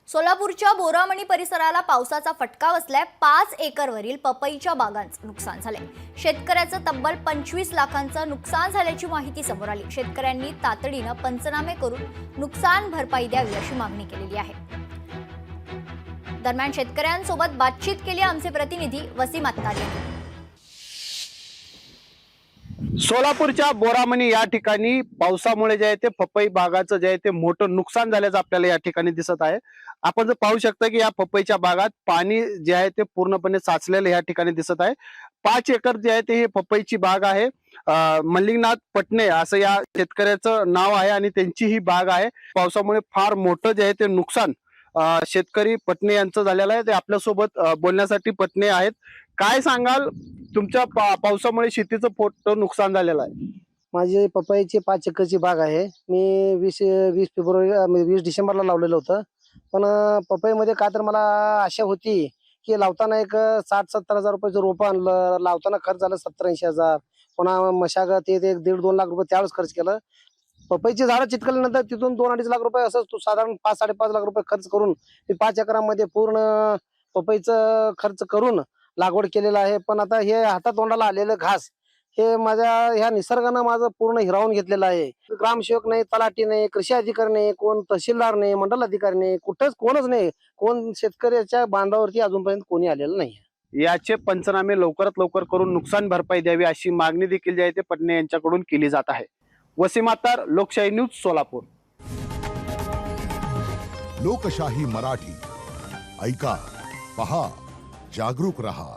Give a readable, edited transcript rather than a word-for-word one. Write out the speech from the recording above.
सोलापूरच्या बोरामणी परिसराला पावसाचा फटका बसलाय। 5 एकरवरील पपईच्या बागांचं नुकसान झालंय। शेतकऱ्याचं तब्बल 25 लाखांचं नुकसान झाल्याची माहिती समोर आली। शेतकऱ्यांनी तातडीनं पंचनामे करून नुकसान भरपाई द्यावी अशी मागणी केलेली आहे। दरम्यान शेतकऱ्यांसोबत बातचीत केली आमचे प्रतिनिधी वसीम अत्तार यांनी। सोलापूरच्या बोरामणी या ठिकाणी पावसामुळे जे आहे ते पपई बागाचं जे आहे ते मोठं नुकसान झाल्याचं आपल्याला या ठिकाणी दिसत आहे। आपण जर पाहू शकता की या पपईच्या बागात पाणी जे आहे ते पूर्णपणे साचलेलं या ठिकाणी दिसत आहे। 5 एकर जे आहे ते हे पपईची बाग आहे। मल्लिकनाथ पटणे असं या शेतकऱ्याचं नाव आहे आणि त्यांची ही बाग आहे। पावसामुळे फार मोठं जे आहे ते नुकसान शेतकरी पटणे यांचं झालेलं आहे। ते आपल्यासोबत बोलण्यासाठी पटणे आहेत। काय सांगाल, तुमच्या पावसामुळे शेतीचं मोठं नुकसान झालेलं आहे? माझी पपईची 5 एकरची बाग आहे। मी 20 फेब्रुवारी 20 डिसेंबरला लावलेलं होतं। पण पपईमध्ये काय तर मला आशा होती की लावताना एक 60-70 हजार रुपयाचं रोपं आणलं, लावताना खर्च झाला 70-80 हजार, पुन्हा मशागत ते 1.5-2 लाख रुपये त्यावेळेस खर्च केलं। पपईची झाडं चिटकल्यानंतर तिथून 2-2.5 लाख रुपये असं साधारण 5-5.5 लाख रुपये खर्च करून मी 5 एकरामध्ये पूर्ण पपईचं खर्च करून लागवड केलेलं आहे। पण आता हे हातातोंडाला आलेलं घास हे माझ्या ह्या निसर्गानं माझं पूर्ण हिरावून घेतलेलं आहे। ग्रामसेवक नाही, तलाठी नाही, कृषी अधिकारी नाही, कोण तहसीलदार नाही, मंडल अधिकारी नाही, कुठंच कोणच नाही। कोण शेतकऱ्याच्या बांधावरती अजूनपर्यंत कोणी आलेलं नाही। याचे पंचनामे लवकरात लवकर करून नुकसान भरपाई द्यावी अशी मागणी देखील जी आहे ते पटणे यांच्याकडून केली जात आहे। वसीम अत्तार, लोकशाही न्यूज, सोलापूर। लोकशाही मराठी ऐका, पहा, जागरूक रहा।